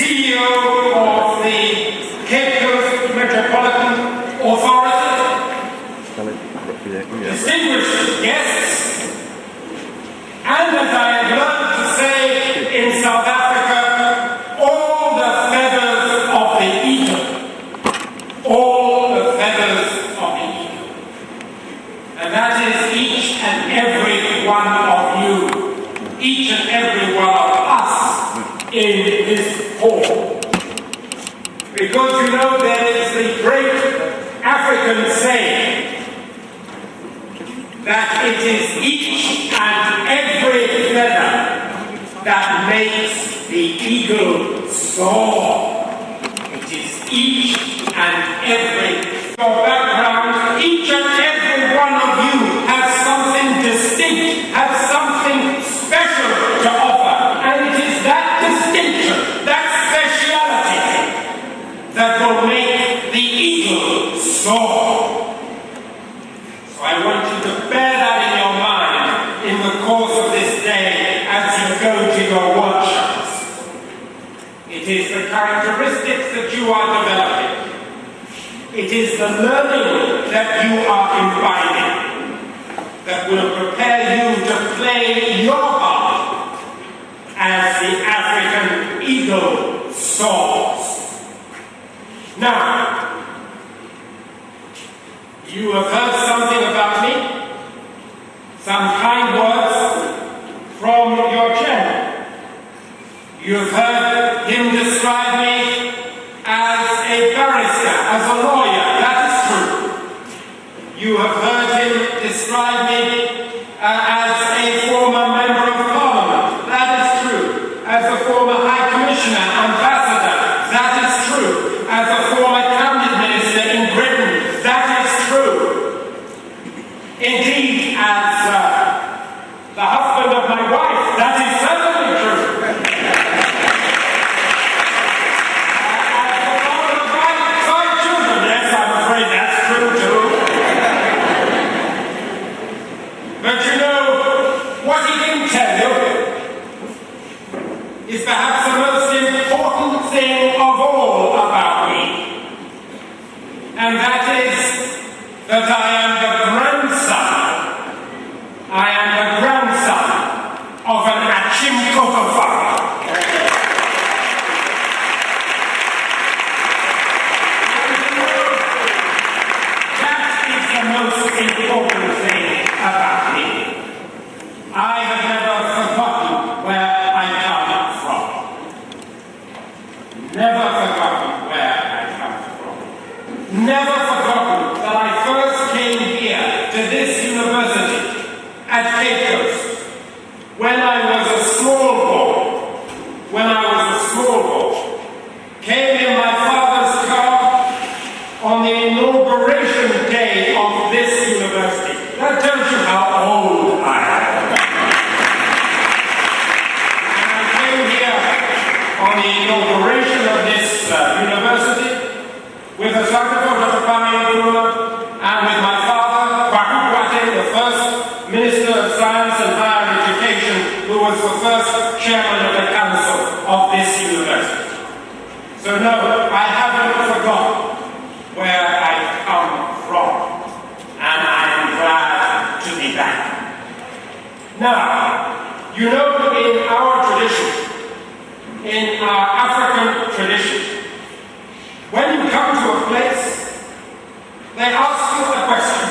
CEO of the Cape Coast Metropolitan Authority, distinguished guests, and as I have learned to say in South Africa, all the feathers of the eagle. All the feathers of the eagle. And that is each and every one of you, each and every one of us in this hall. Because you know there is the great African saying that it is each and every feather that makes the eagle soar. It is each and every. Your background, each and every one of you has something distinct, has something special to offer, and it is that distinction, that speciality, that will make the eagle soar. I want you to bear that in your mind in the course of this day as you go to your workshops. It is the characteristics that you are developing. It is the learning that you are imbibing that will prepare you to play your part as the African eagle soars. Now, you have heard something about me, some kind words from your chairman. You have heard him describe me as a barrister, as a lawyer. That is true. You have heard him describe me as a former member of parliament. That is true. As a former high commissioner, ambassador. That is true. As a former cabinet minister in Britain. That is true. Indeed, as the husband of my wife, that is certainly true. As the father of five children, yes, I'm afraid that's true too. But you know, what he didn't tell you is perhaps the most important thing of all about me. And that is that I am the grandson of an Achimcoco farmer. That is the most important thing about me. I have never forgotten where I come from. Never forgotten where I come from. Never forgotten that I first came here to this university at Cape Coast when I was a small boy. Came in my father's car on the inauguration day of this university. That tells you how old I am. And I came here on the inauguration of this university with a saxophone of and with my father, BOATENG, the first Minister of Science and Higher Education, who was the first chairman of the council of this university. So no, I haven't forgotten where I come from, and I am glad to be back. Now, you know, in our tradition, in our African tradition, when you come to a place, they ask you a question.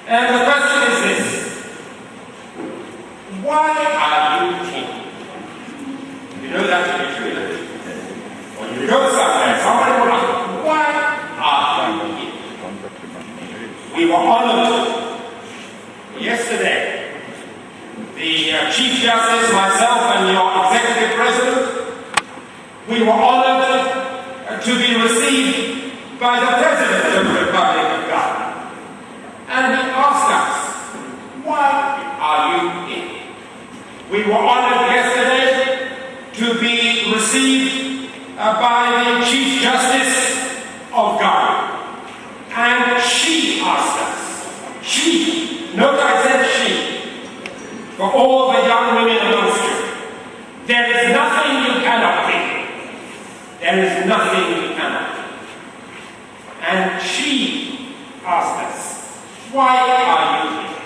And the question is this: why are you king? You know that to be true. When you go somewhere, somebody will ask, why are you here? We were honored yesterday. The Chief Justice, myself, and your Executive President, we were honored to be received by the President of the Republic of Ghana. And he asked us, why are you here? We were honored yesterday to be received by the Chief Justice of Ghana. And she asked us, she, note I said she, for all the young women amongst you, there is nothing you cannot be. There is nothing we cannot do. And she asked us, why are you here?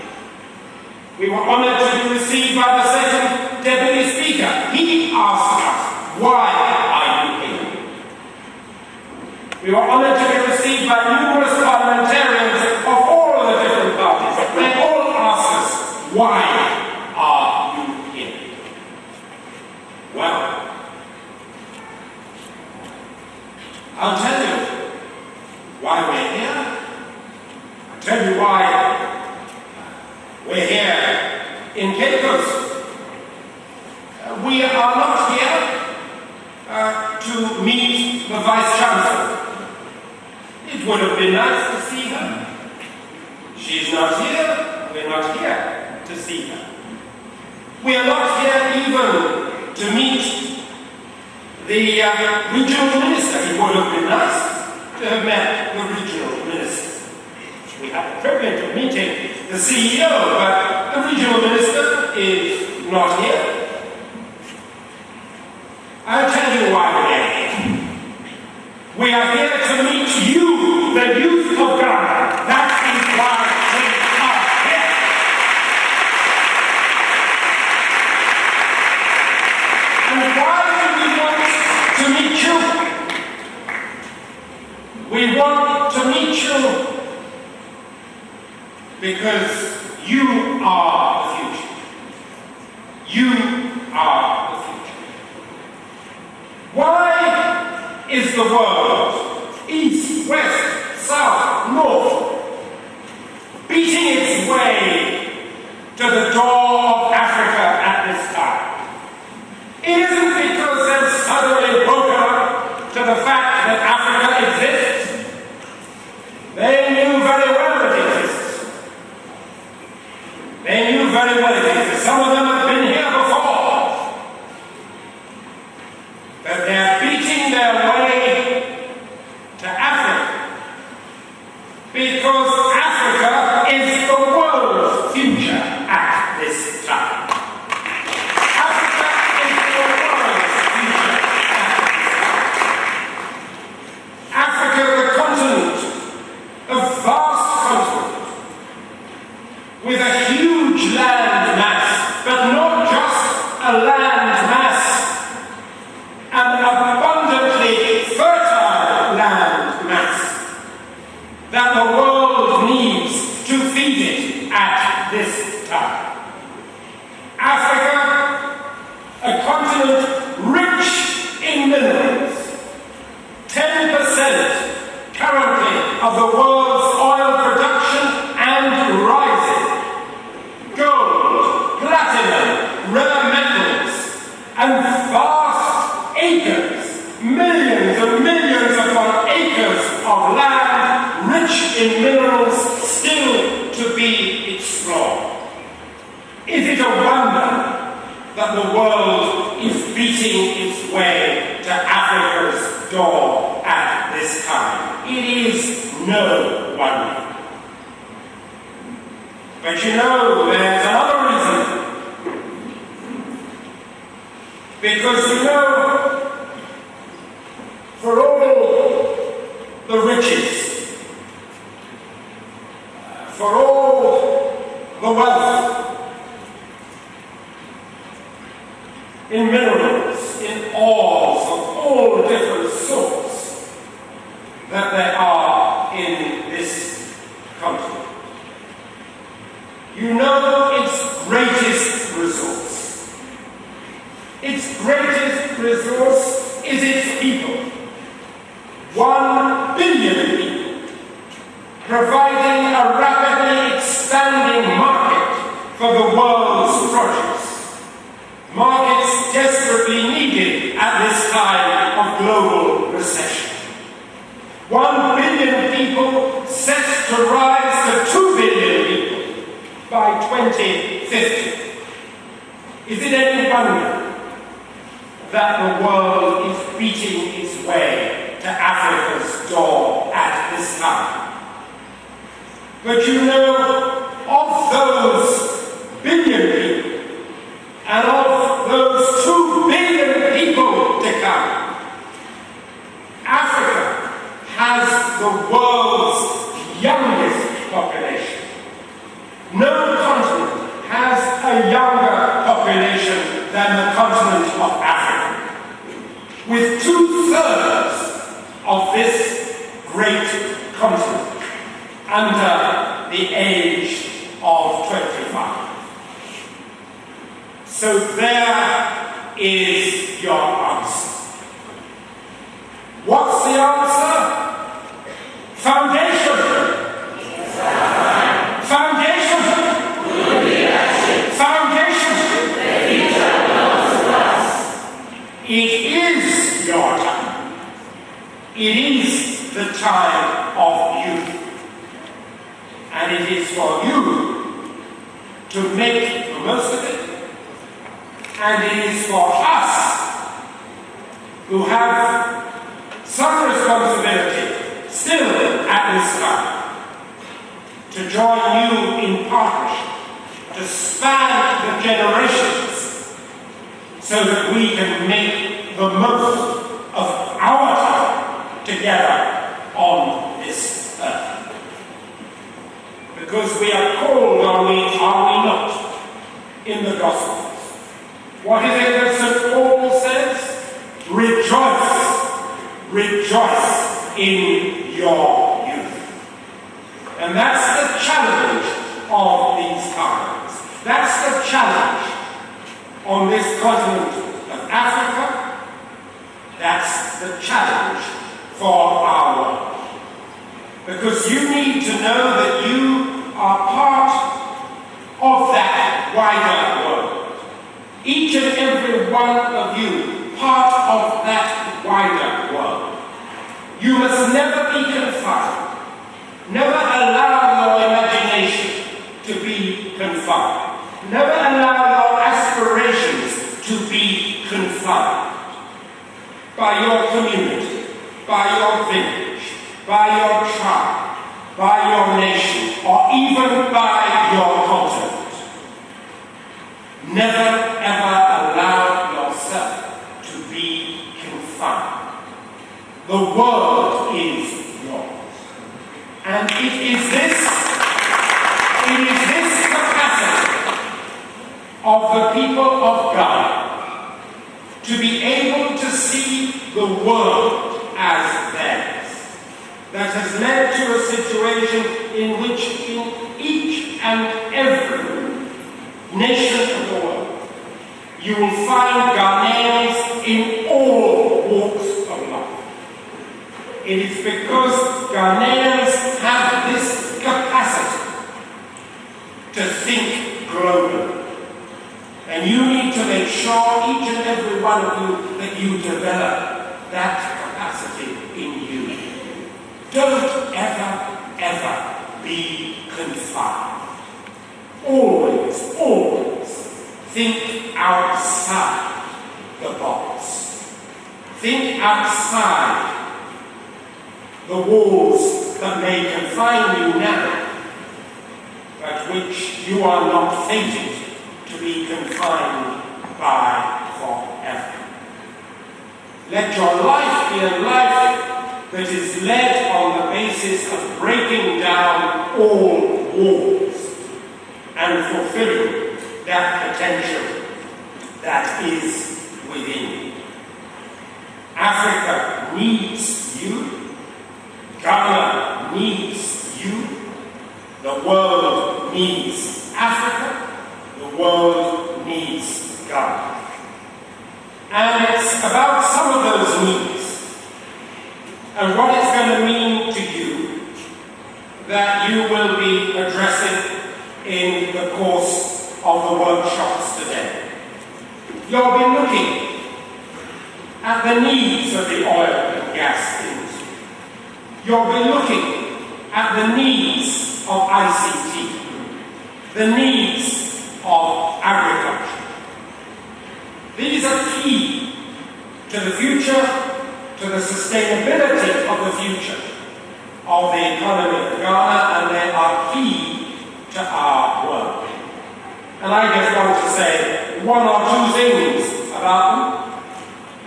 We were honored to be received by the second Deputy Speaker. He asked us, why are you here? We were honored to be received by numerous parliamentarians of all the different parties. They all asked us, why are you here? Well, I'll tell you why we're here. I'll tell you why we're here in Cape Coast. We are not here to meet the Vice-Chancellor. It would have been nice to see her. She's not here. We're not here to see her. We are not here even to meet the regional minister. It would have been nice to have met the regional minister. We have the privilege of meeting the CEO, but the regional minister is not here. I'll tell you why we're here. We are here to meet you, the youth of Ghana. That is why we are here. And why do we want to meet you? We want to meet you because you are the future. You are the future. Why is the world, east, west, south, north, beating its way to the door of Africa at this time? It isn't because they've suddenly woken up to the fact that Africa exists. They knew very well it exists. They knew very well it exists. Some of them have been here before. But they're beating their way to Africa because Africa is the world's future at this time. Africa is the world's future at this time. Africa, the continent, a vast continent, with a huge land mass, but not just a land mass, an abundantly fertile land mass that the world needs to feed it at this time. Africa, a continent rich in minerals, 10% currently of the world's oil production and rising. Gold, platinum, rare metals, and vast acres, millions and millions upon acres of land rich in minerals still to be explored. Is it a wonder that the world is beating its way to Africa's door at this time? It is no wonder. But you know, there's another reason. Because you know, for all the riches, for all the wealth, in minerals, in ores of all different sorts that there are in this continent, you know its greatest resource. Its greatest resource is its people. 1 billion people, providing a rapidly expanding market for the world's produce. Markets desperately needed at this time of global recession. 1 billion people set to rise to 2 billion people by 2050. Is it any wonder that the world is beating its way to Africa's door at this time? But you know, of those billion people, and of those 2 billion people to come, with 2/3 of this great continent under the age of 25. So there is your answer. What's the answer? Foundation. Foundation. Foundation. It is your time. It is the time of youth. And it is for you to make the most of it. And it is for us who have some responsibility still at this time to join you in partnership, to span the generations, so that we can make the most of our time together on this earth. Because we are called, are we not, in the Gospels? What is it that St. Paul says? Rejoice, rejoice in your youth. And that's the challenge of these times. That's the challenge on this continent of Africa. That's the challenge for our world. Because you need to know that you are part of that wider world. Each and every one of you, part of that wider world. You must never be confined. Never allow your imagination to be confined. Never allow your aspirations to be confined by your community, by your village, by your tribe, by your nation, or even by your continent. Never ever allow yourself to be confined. The world is yours. And it is this capacity of the people of God to be able to see the world as theirs that has led to a situation in which in each and every nation of the world you will find Ghanaians in all walks of life. It is because Ghanaians have this capacity to think globally. And you need to make sure, each and every one of you, that you develop that capacity in you. Don't ever be confined. Always, always think outside the box. Think outside the walls that may confine you now, but which you are not fated to be confined by forever. Let your life be a life that is led on the basis of breaking down all walls and fulfilling that potential that is within you. Africa needs you. Ghana needs you. The world needs Africa. The world needs Ghana. And it's about some of those needs and what it's going to mean to you that you will be addressing in the course of the workshops today. You'll be looking at the needs of the oil and gas industry. You'll be looking at the needs of ICT, the needs of agriculture. These are key to the future, to the sustainability of the future of the economy of Ghana, and they are key to our work. And I just want to say one or two things about them,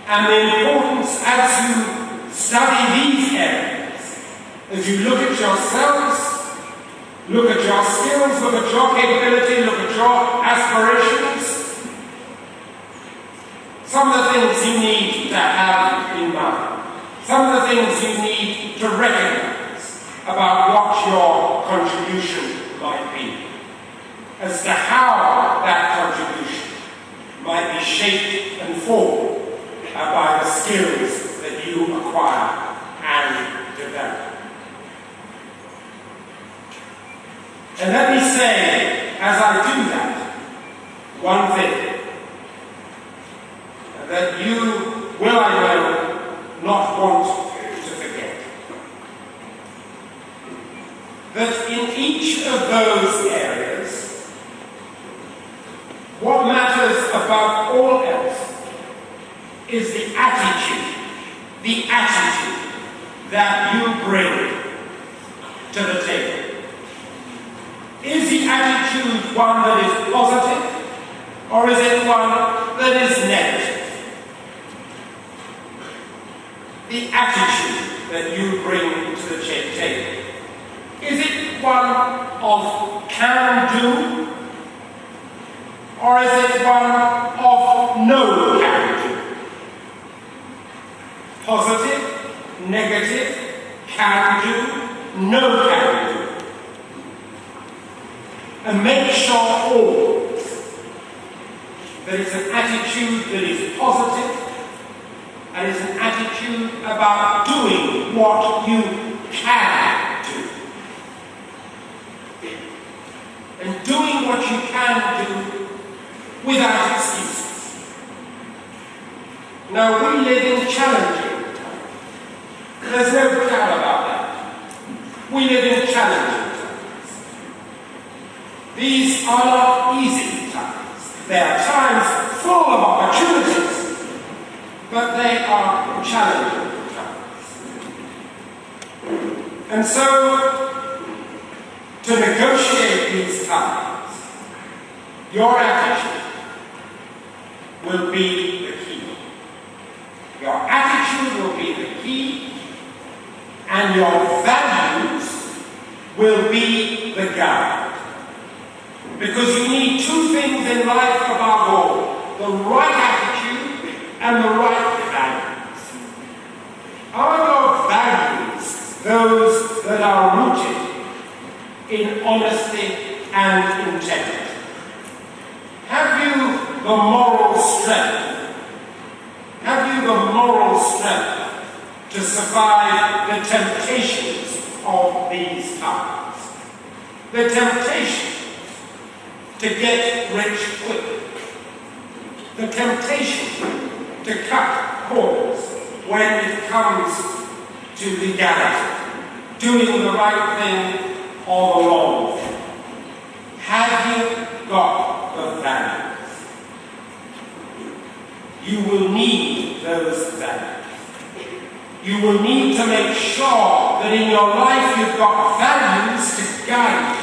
and the importance as you study these areas, as you look at yourselves, look at your skills, look at your capability, look at your aspirations. Some of the things you need to have skills that you acquire and develop. And let me say, as I do that, one thing, that you will, I know, not want to forget. That in each of those areas, what matters above all else is the attitude that you bring to the table. Is the attitude one that is positive, or is it one that is negative? The attitude that you bring to the table. Is it one of can-do, or is it one of no can-do? Positive, negative, can-do, no can-do. And make sure always that it's an attitude that is positive, and it's an attitude about doing what you can do. And doing what you can do without excuses. Now, we live in challenging times. There's no doubt about that. We live in challenging times. These are not easy times. They are times full of opportunities, but they are challenging times. And so, to negotiate these times, your attitude will be the key. Your attitude will be the key, and your values will be the guide. Because you need two things in life above all: the right attitude and the right values. Are your values those that are rooted in honesty and integrity? Have you the moral strength? Have you the moral strength to survive the temptations of these times? The temptation to get rich quick. The temptation to cut corners when it comes to legality, doing the right thing or the wrong thing. Have you got the values? You will need those values. You will need to make sure that in your life you've got values to guide you.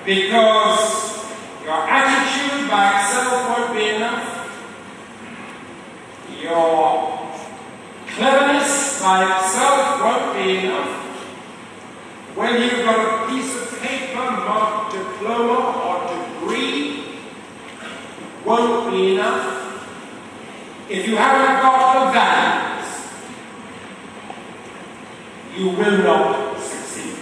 Because your attitude by itself won't be enough. Your cleverness by itself won't be enough. When you've got a piece of paper marked diploma or degree, won't be enough. If you haven't got the values, you will not succeed.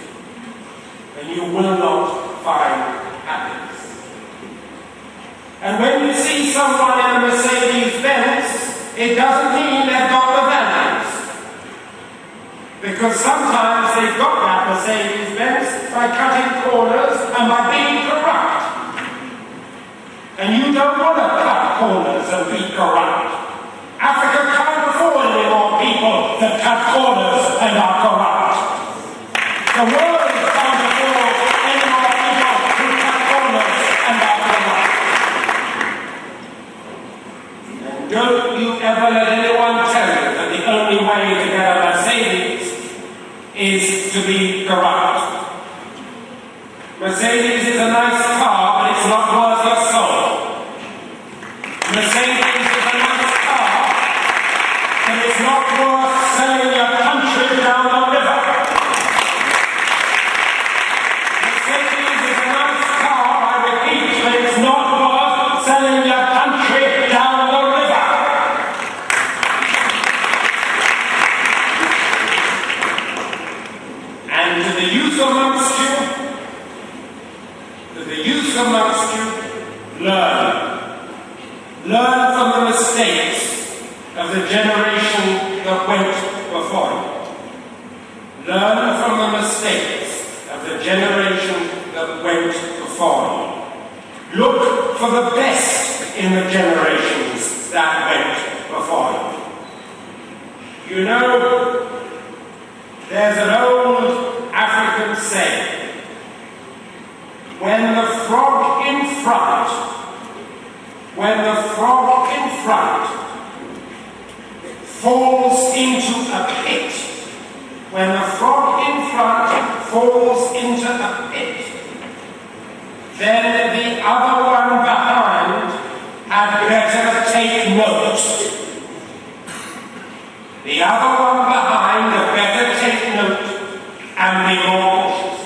And you will not find happiness. And when you see someone in a Mercedes-Benz, it doesn't mean they've got the values. Because sometimes they've got that Mercedes-Benz by cutting corners and by being corrupt. And you don't want to cut corners and be corrupt. Africa can't afford any more people that cut corners and are corrupt. The world can't afford any more people who cut corners and are corrupt. And don't you ever let anyone tell you that the only way to get a Mercedes is to be corrupt. Mercedes is a nice car, but it's not worth your soul. Mercedes is a nice car, but it's not worth selling your country down the river. Mercedes is a nice car, I repeat, but it's not worth selling your country down the river. And to the youth of the generation that went before you. Learn from the mistakes of the generation that went before you. Look for the best in the generations that went before you. You know, there's an old African saying, when the frog in front falls into a pit, when the frog in front falls into a pit, then the other one behind had better take note. The other one behind had better take note and be more cautious.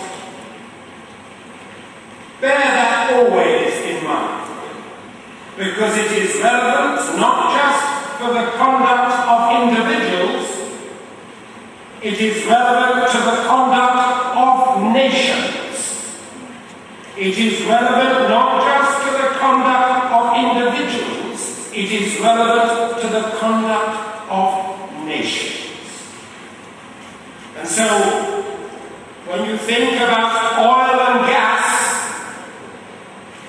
Bear that always in mind, because it is relevant not just for the conduct of individuals, it is relevant to the conduct of nations. It is relevant not just to the conduct of individuals, it is relevant to the conduct of nations. And so, when you think about oil and gas,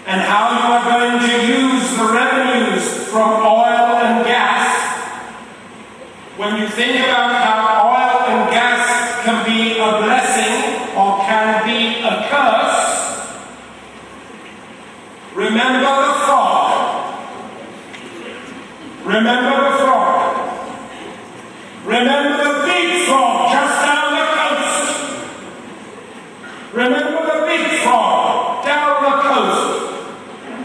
and how you are going to use the revenues from oil and gas, when you think about how oil and gas can be a blessing or can be a curse, remember the frog. Remember the frog. Remember the big frog just down the coast. Remember the big frog down the coast.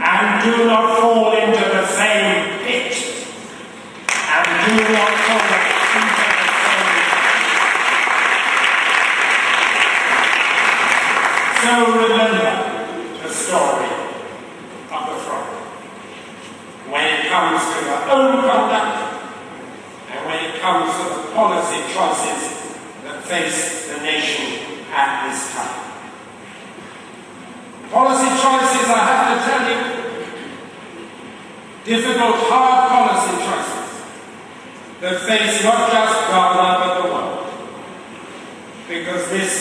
And do not fall into the same pit. And do not fall into the same pit. So remember the story of the frog. When it comes to your own conduct, and when it comes to the policy choices that face the nation at this time. Policy choices, I have to tell you, difficult, hard policy choices that face not just Ghana but the world. Because this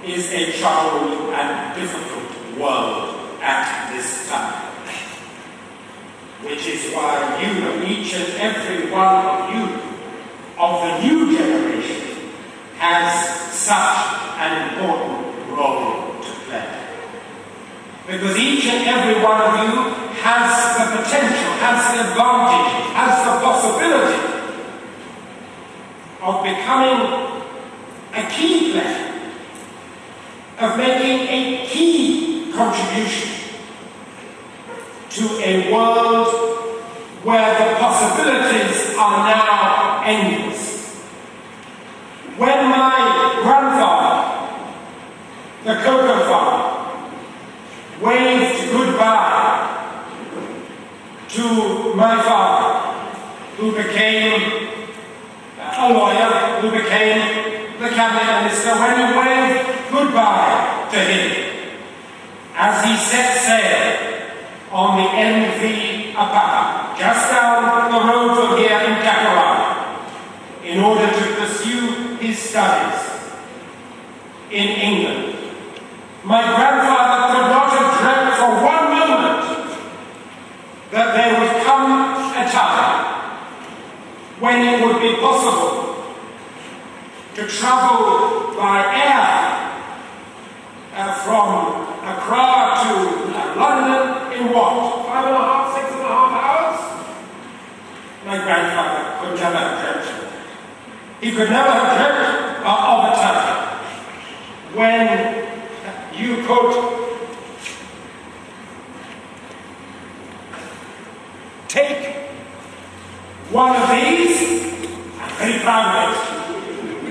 is a troubled and difficult world at this time. Which is why you, each and every one of you, of the new generation, has such an important role to play. Because each and every one of you has the potential, has the advantage, has the possibility of becoming a key player, of making a key contribution to a world where the possibilities are now endless. When my grandfather, the cocoa farmer, waved goodbye to my father, who became a lawyer, who became the cabinet minister, when he waved goodbye to him as he set sail on the MV Apapa, just down the road from here in Kakarana, in order to pursue his studies in England. My grandfather could not have dreamt for one moment that there would come a time when it would be possible to travel by air from Accra to London in what? 5.5, 6.5 hours? My grandfather could never have dreamt of it. He could never have dreamt of a time when you could take one of these. I'm very proud of it.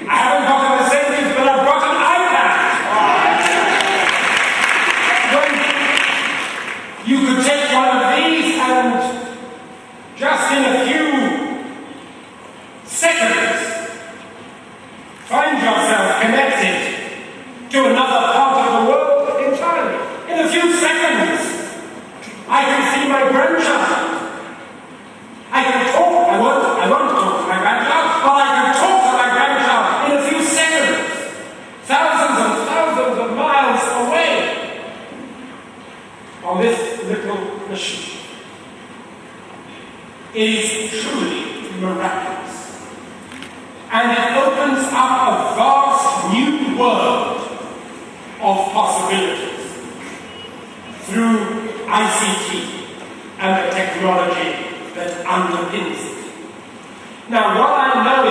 I haven't got the Mercedes, but I've got an iPad. When you could take one of these and just in a few seconds find yourself connected to another part of the world entirely. In a few seconds, I can see my grandchild. I can talk. I miraculous. And it opens up a vast new world of possibilities through ICT and the technology that underpins it. Now, what I know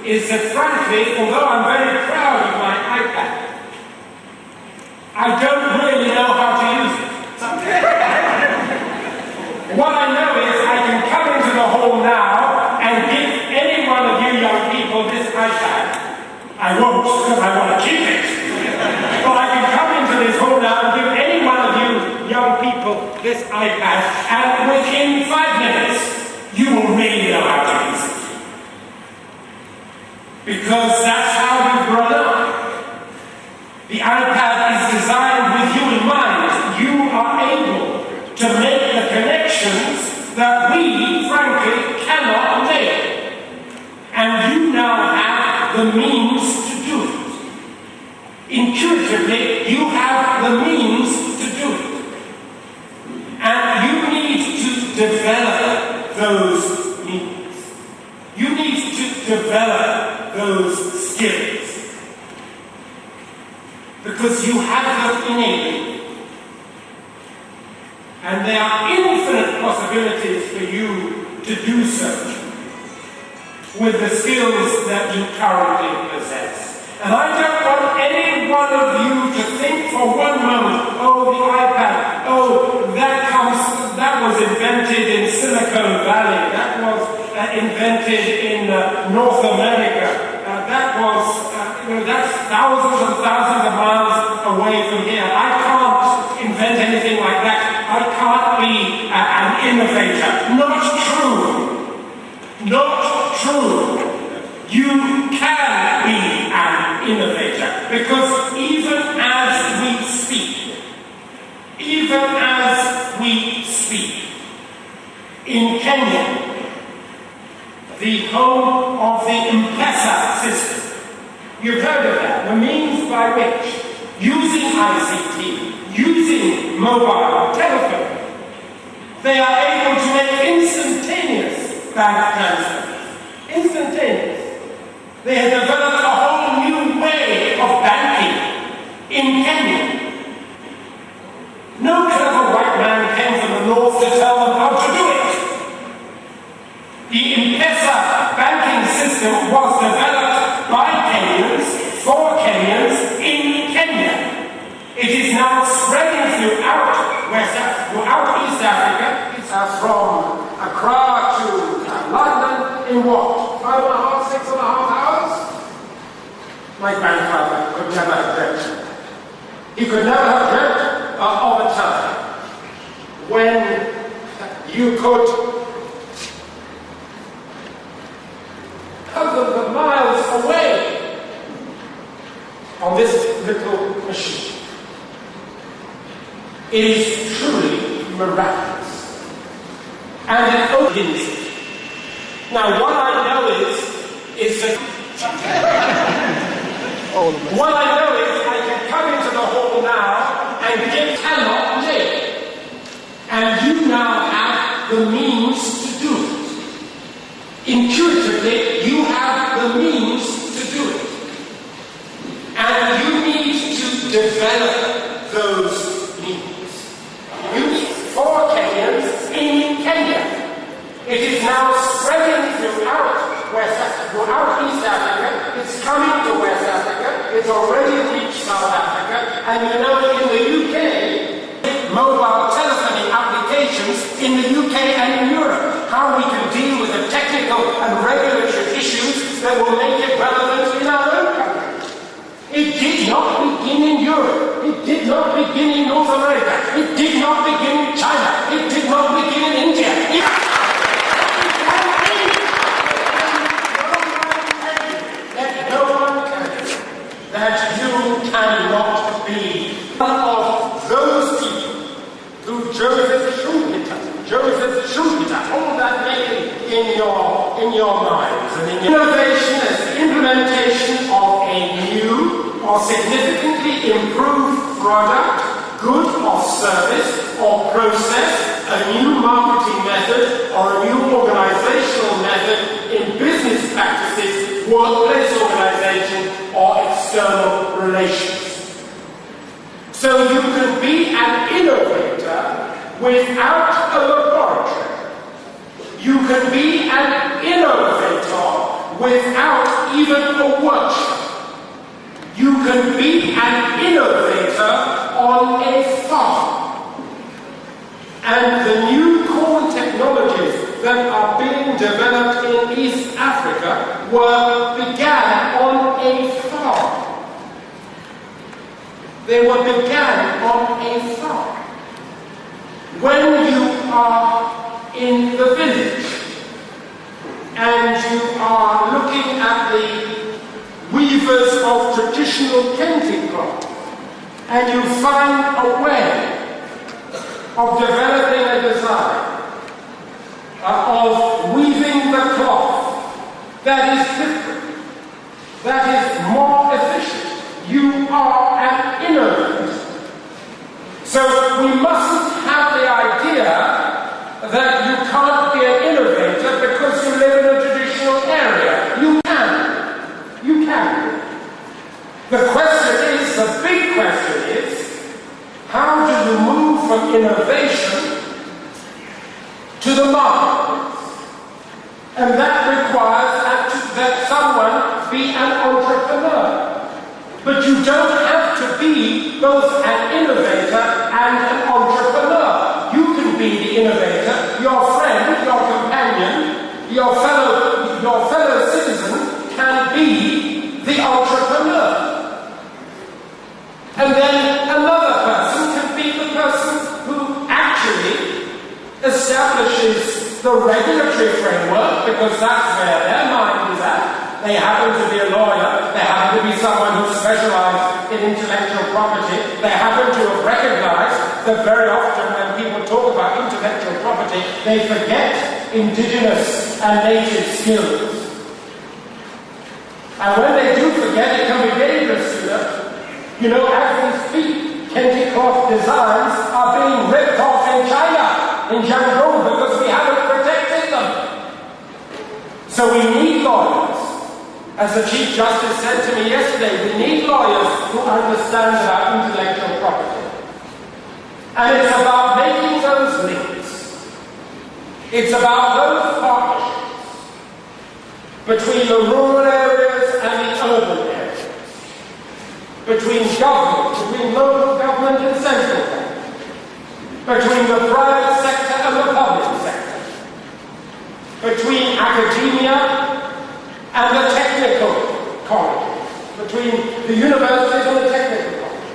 is that frankly, although I'm very proud of my iPad, I don't really know how to use it. What I know is I can come into the hall now and give any one of you young people this iPad. I won't, because I want to keep it. But I can come into this hall now and give any one of you young people this iPad, and within 5 minutes, you will really know how to use it. Because that's how we've grown up. The iPad is designed with you in mind. You are able to make the connections that we, frankly, cannot make. And you now have the means to do it. Intuitively, you have the means to do it. And you need to develop those means. You need to develop those skills. Because you have them innately. And there are infinite possibilities for you to do so with the skills that you currently possess. And I don't want any one of you to think for one moment, oh, the iPad, oh, that was invented in Silicon Valley, that was invented in North America, that's thousands and thousands of miles away from here. I can't invent anything like that. I can't be an innovator. Not true. Not true. You can be an innovator, because even as we speak, in Kenya, the home of the M-Pesa system, you've heard of that, the means by which, using ICT, using mobile telephone, they are able to make instantaneous bank transfers. Instantaneous. They have developed a whole new way of banking in Kenya. No clever white man came from the north to tell them how to do it. The M-Pesa banking system was developed by Kenyans, for Kenyans, in Kenya. It is now spreading throughout East Africa. It's from Accra to London in what? 5.5, 6.5 hours? My grandfather could never have dreamt. He could never have dreamt of a time when you could thousands of miles away on this little machine. It is truly miraculous. And it opens it. Now what I know is that what I know is I can come into the hall now and it cannot live. And you now have the means to do it. Intuitively, you have the means to do it. And you need to develop those means. You need 4 Kenyans in Kenya. It is now spreading throughout East Africa. It's coming to West Africa. It's already reached South Africa. And you know, in the UK, mobile telephoning applications in the UK and in Europe, how we can deal with the technical and regulatory issues that will make it relevant in our own country. It did not begin in Europe. It did not begin in North America. It did not begin in China. It did not begin in India. That you cannot be one of those people who Joseph Schumpeter, all that making in your minds. And in innovation is the implementation of a new or significantly improved product, good or service or process, a new marketing method or a new organizational method generations. So you can be an innovator without a laboratory. You can be an innovator without even a workshop. You can be an innovator on a farm. And the new corn technologies that are being developed in East Africa began on a farm. They began on a farm. When you are in the village and you are looking at the weavers of traditional Kente cloth, and you find a way of developing a design of weaving the cloth that is different, that is more efficient, you are an innovator. So we mustn't have the idea that you can't be an innovator because you live in a traditional area. You can. You can. The question is, the big question is, how do you move from innovation to the marketplace? And that requires that someone be an entrepreneur. But you don't have to be both an innovator and an entrepreneur. You can be the innovator, your friend, your companion, your fellow citizen can be the entrepreneur. And then another person can be the person who actually establishes the regulatory framework, because that's where their mind is at. They happen to be a lawyer, they happen to be someone who specializes in intellectual property, they happen to have recognized that very often when people talk about intellectual property, they forget indigenous and native skills. And when they do forget, it can be dangerous to them. You know, as we speak, Kente cloth designs are being ripped off in China, in Jiangsu, because we haven't protected them. So we need lawyers. As the Chief Justice said to me yesterday, we need lawyers who understand about intellectual property. And it's about making those links. It's about those partnerships between the rural areas and the urban areas, between government, between local government and central government, between the private sector and the public sector, between academia and the technical colleges, between the universities and the technical colleges,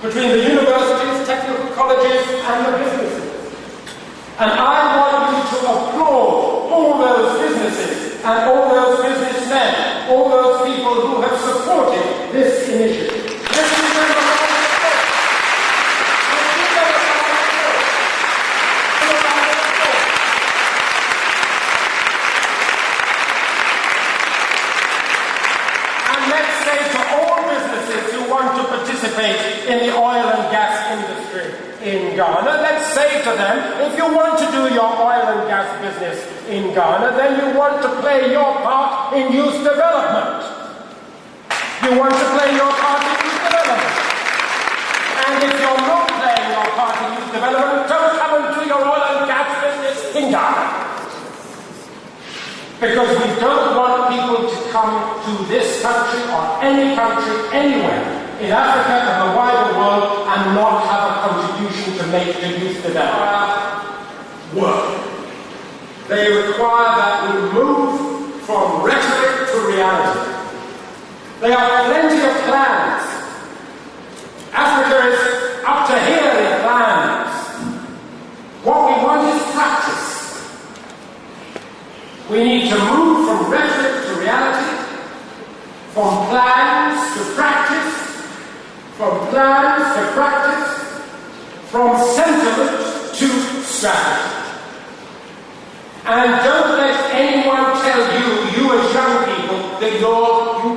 between the universities, technical colleges and the businesses. And I want you to applaud all those businesses and all those businessmen, all those people who have supported this initiative. Let's give them a round of applause. Let's give them a round of applause. And let's say to all businesses who want to participate in the oil and gas industry in Ghana, let's say to them, if you want to do your oil and gas business in Ghana, then you want to play your part in youth development. You want to play your part in youth development. And if you're not playing your part in youth development, don't come and do your oil and gas business in Ghana. Because we don't want people to come to this country or any country anywhere in Africa and the wider world and not have a contribution to make the youth development work. They require that we move from rhetoric to reality. There are plenty of plans. Africa is up to here in plans. What we want is practice. We need to move from rhetoric to reality, from plans to practice, from plans to practice, from sentiment to strategy. And don't let anyone tell you as young people, that you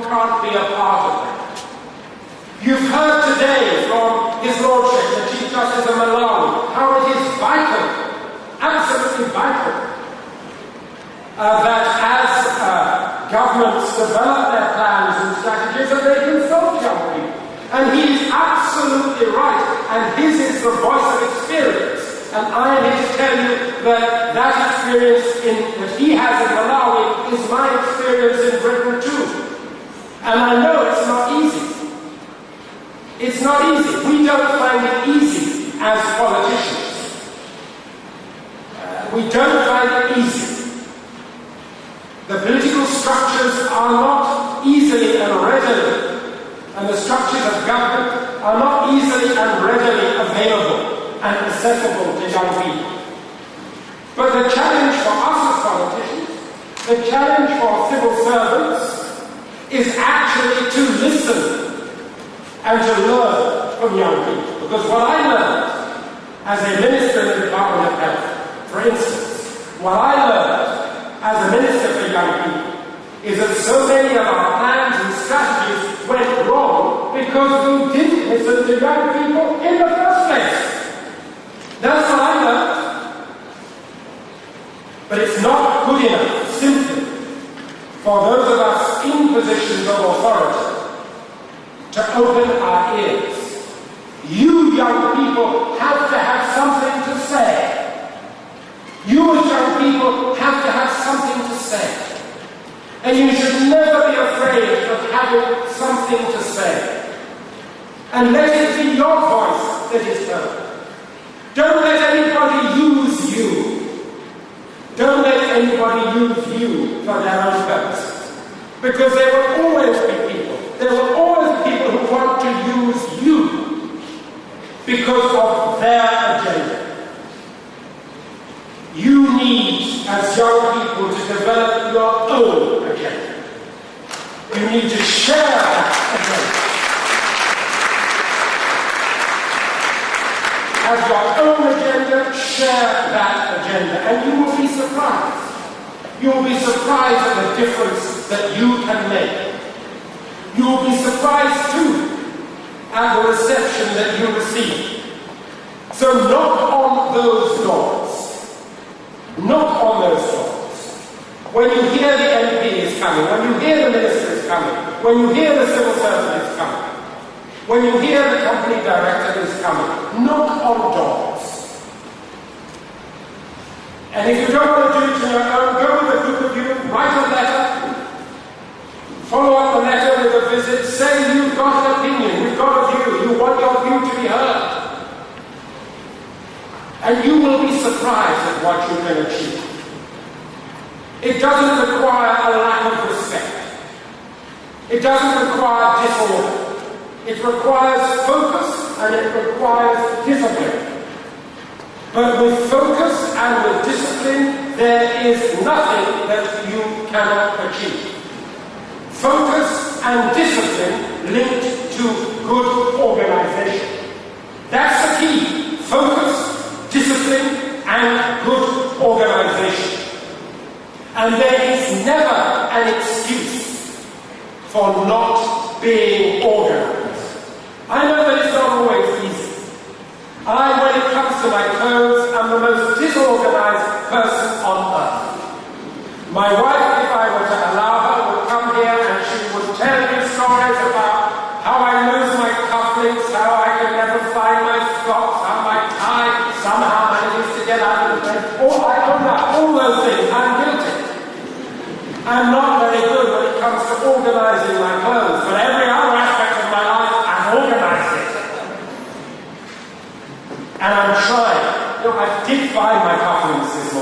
can't be a part of that. You've heard today from His Lordship, the Chief Justice of Malawi, how it is vital, absolutely vital, that as governments develop their plans and strategies, that they consult young people. And he is absolutely right, and his is the voice of experience. And I am here to tell you that that experience that he has in Malawi is my experience in Britain too. And I know it's not easy. It's not easy. We don't find it easy as politicians. We don't find it easy. The political structures are not easily and readily, and the structures of government are not easily and readily available and accessible to young people. But the challenge for us as politicians, the challenge for civil servants, is actually to listen and to learn from young people. Because what I learned as a minister in the Department of Health, for instance, what I learned as a minister for young people is that so many of our plans and strategies went wrong because we didn't listen to young people in the first place. That's what I learned. But it's not good enough, simply, for those of us in positions of authority to open our ears. You young people have to have something to say. You as young people have to have something to say. And you should never be afraid of having something to say. And let it be your voice that is heard. Don't let anybody use you. Don't let anybody use you for their own purposes. Because there will always be people. There will always be people who want to use you because of their agenda. You need, as young people, to develop your own agenda. You need to share that agenda. Have your own agenda, share that agenda, and you will be surprised. You will be surprised at the difference that you can make. You will be surprised too at the reception that you receive. So knock on those doors. Knock on those doors. When you hear the MP is coming, when you hear the minister is coming, when you hear the civil servant is coming, when you hear the company director is coming, knock on doors. And if you don't want to do it on your own, go with a group of you, write a letter, follow up the letter with a visit, say you've got an opinion, you've got a view, you want your view to be heard. And you will be surprised at what you can achieve. It doesn't require a lack of respect. It doesn't require disorder. It requires focus and it requires discipline. But with focus and with discipline, there is nothing that you cannot achieve. Focus and discipline linked to good organization. That's the key. Focus, discipline, and good organization. And there is never an excuse for not being organized. I know that it's not always easy. When it comes to my clothes, I'm the most disorganized person on earth. My wife, if I were to allow her, would come here and she would tell me stories about how I lose my cufflinks, how I can never find my socks, how my tie somehow manages to get out of the bed. I own that, all those things. I'm guilty. I'm not very good when it comes to organizing my clothes, but every other aspect of my life, I'm organizing. And I'm trying. I did find my cufflinks this